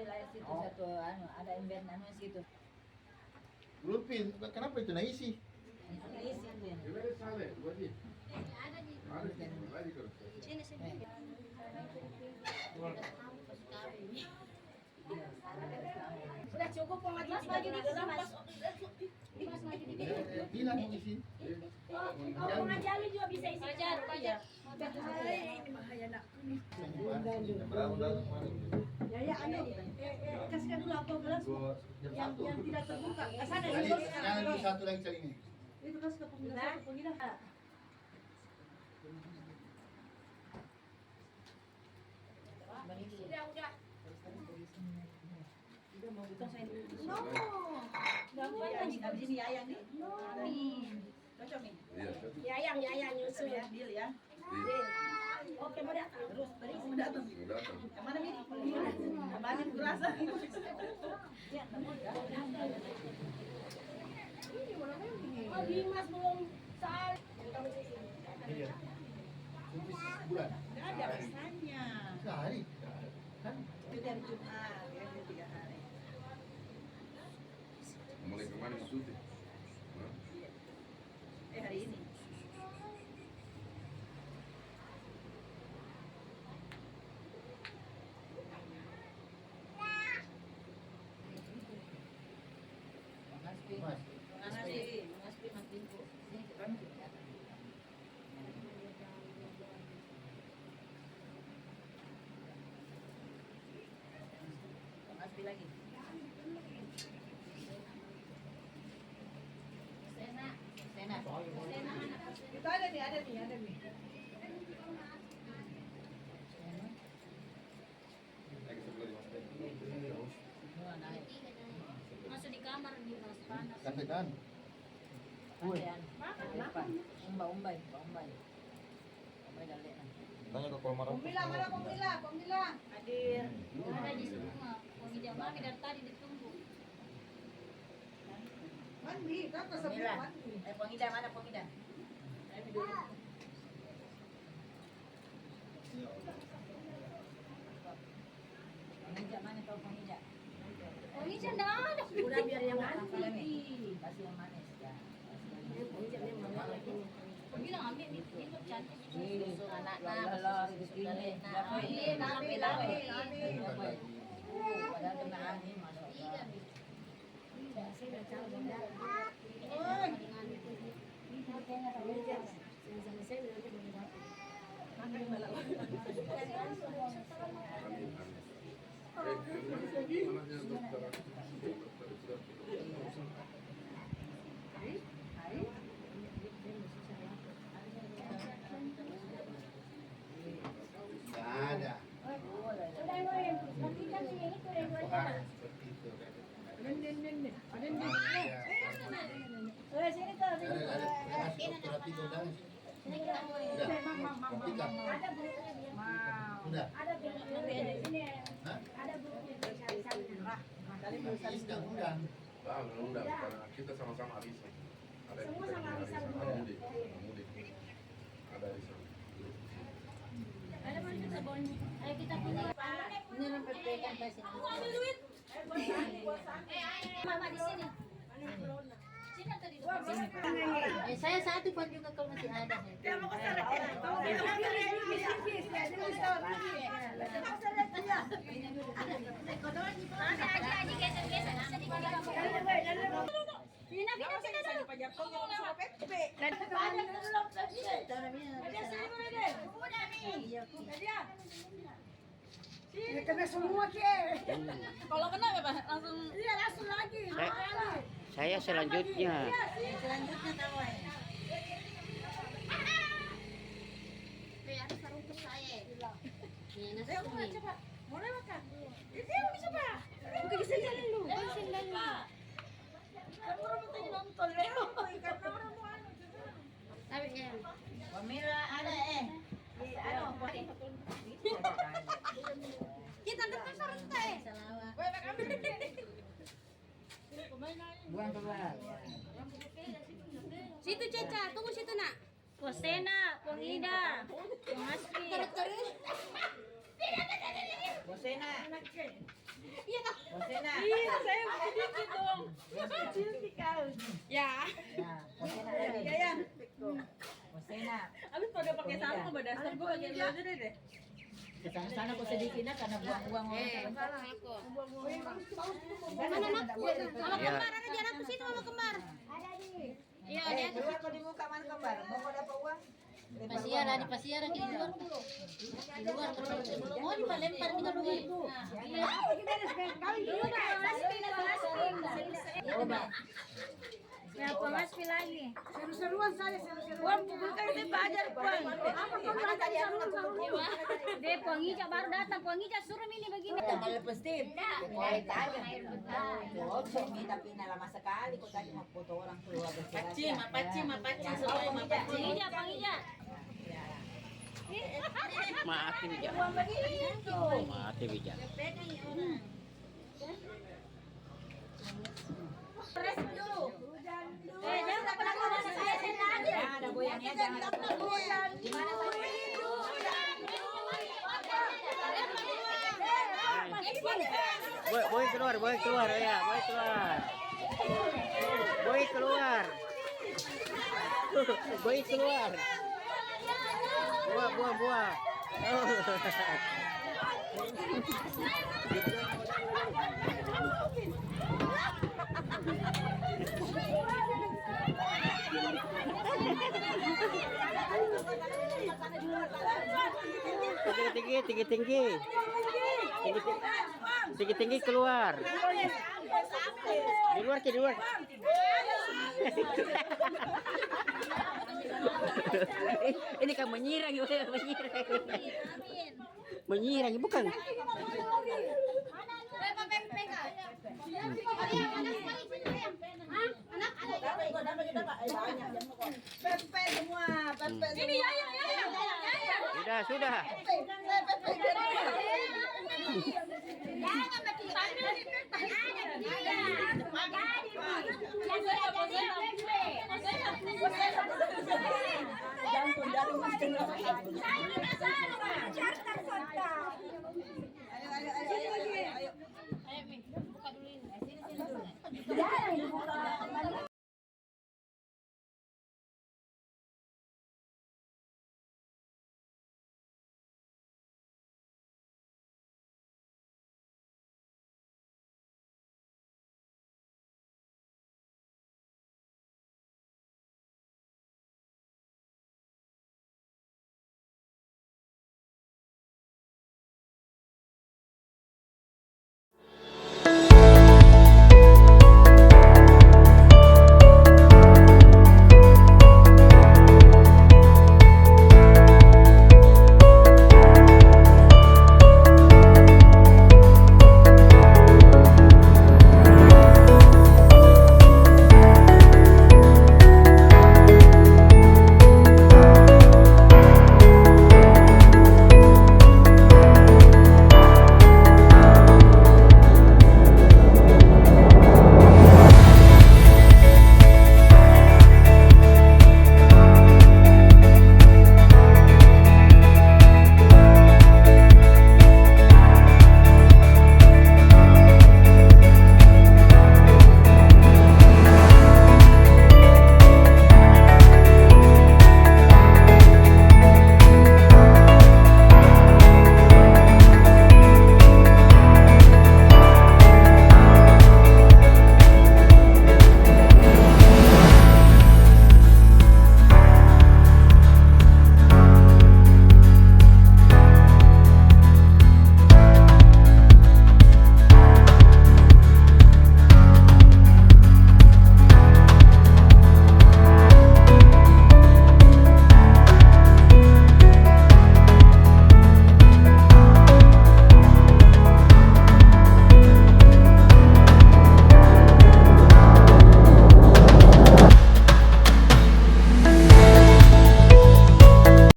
ambil air situ satu ada ember situ. Lupin, kenapa itu naisi? Isi itu ya. Gimana sale? Buat dia. Ada di Ada di lagi terus. sini sini. Sudah cukup kok Mas lagi di dalam Mas. Mas lagi di dalam. Bilang mau isi. Kalau ngajali juga bisa isi. Pajar, pajar. Ini bahaya nak. Ya anu, kasihkan dulu apa gelas yang tidak terbuka. Sana Jangan dulu satu lagi cari ini. itu kasih ke penggila. Udah. Udah mau buka saya dulu. No. Gampang nih habis ini ayang nih. Amin. Cocok nih. Iya, satu. Yayang nyusul ya, deal ya. Oke, mau datang. Terus beri mau datang. Mau datang. Kemana Min? Kemarin berasa. Ya, Oh, Dimas belum saat. Iya. Bulan. enggak ada rasanya. Sehari. Kan? Itu dari Jumat, ya, itu 3 hari. Mulai kemana Suti? Hah? Hari ini. Mas. Mas Bingko. Ini kita Mas lagi. Sena. Sena. Sena anak. Itu ada nih. Lagi sebelah di Mas Ben. Semua naik. Masuk di kamar Dimas panas. Katakan. Pakaian. Apa? Umbai. Umbai dalek. Tanya ke Kolmar. Pemila. Hadir. Ada di semua. Pengidam kami dari tadi ditunggu. Mandi, kan Pengidam. Pengidam mana pengidam? Ayo dulu. Pengidam mana kau pengidam? Oh, ini enggak ada. Udah biar yang manis. Kasih yang manis ya. Bilang ambil di cantik. Susu anak-anak ini. Nabi. Padahal kena angin masuk. Amin, amin. Mananya dokter? Enggak ada. Orang seperti itu. Sini tuh. Masuk dokter hati itu udah. Ada burunya dia. Sudah. Ada burunya di sini. Hah? Ada burunya di sana. Sedang undang. Undang karena kita sama-sama arisan. Ada yang Semua kita sama punya arisan. mudik. Ada arisan. Ada mana kita bawanya? Ayo kita punya. Ini sampai pegang ke sini. Aku ambil duit. Mama di sini. Sini tadi. Saya satu pun juga kalau masih ada. Dia mau kesana. Aji geser-geser. Pina. Kena semua ke. Kalau kena apa? Langsung. Iya langsung lagi. Saya selanjutnya. Selanjutnya tahu ya. Ada sarung ke saya. Ini Ayo mulai coba. Mulai makan. Ini bisa pak. Bukan bisa jalan lu. Kamu orang tadi nonton Leo. Ikan orang mau anu. Tapi ya. Pemila ada Kita tetap sarung teh. Salawat. Buang keluar. Situ Ceca, tunggu situ nak. Kosena, Pengida, Mas Pi. Bosena. Bosena. Iya, saya sedikit dong. Ya. Ya, Bosena lagi. Iya. Bosena. Abis pada pakai sarung ke dasar gue pakai dulu aja deh. Kesana aku sedikit nah karena buang-buang orang. Mana anakku? Sama kembar ada di anakku situ sama kembar. Iya, dia tuh. Keluar kau di muka mana kembar? Mau kau dapat uang? Pasiar di pasiar di luar. Di luar mau dilempar dengan begitu. Iya. Kenapa Mas bilangnya? Seru-seruan saya, seru-seruan. Bukan itu belajar puang. Apa kau bilang tadi seru-seruan? Dia puangica baru datang, puangica suruh ini begini. Kalau positif. Kulit aja. Oh, minta pindah lama sekali. Kau tadi mau foto orang keluar bersih. Pacim, Puangica, puangica. Mati bijak. Mati bijak. Jangan tak pernah ngomong sama saya lagi. Ya, ada goyangnya jangan. Di mana saya? Boy keluar ya, boy keluar. Boy keluar. Boy keluar. Buah. Tinggi keluar. Di luar. Ini kan menyirang, menyirang bukan? Pepe semua, pepe Ini ya. Sudah. Jangan dari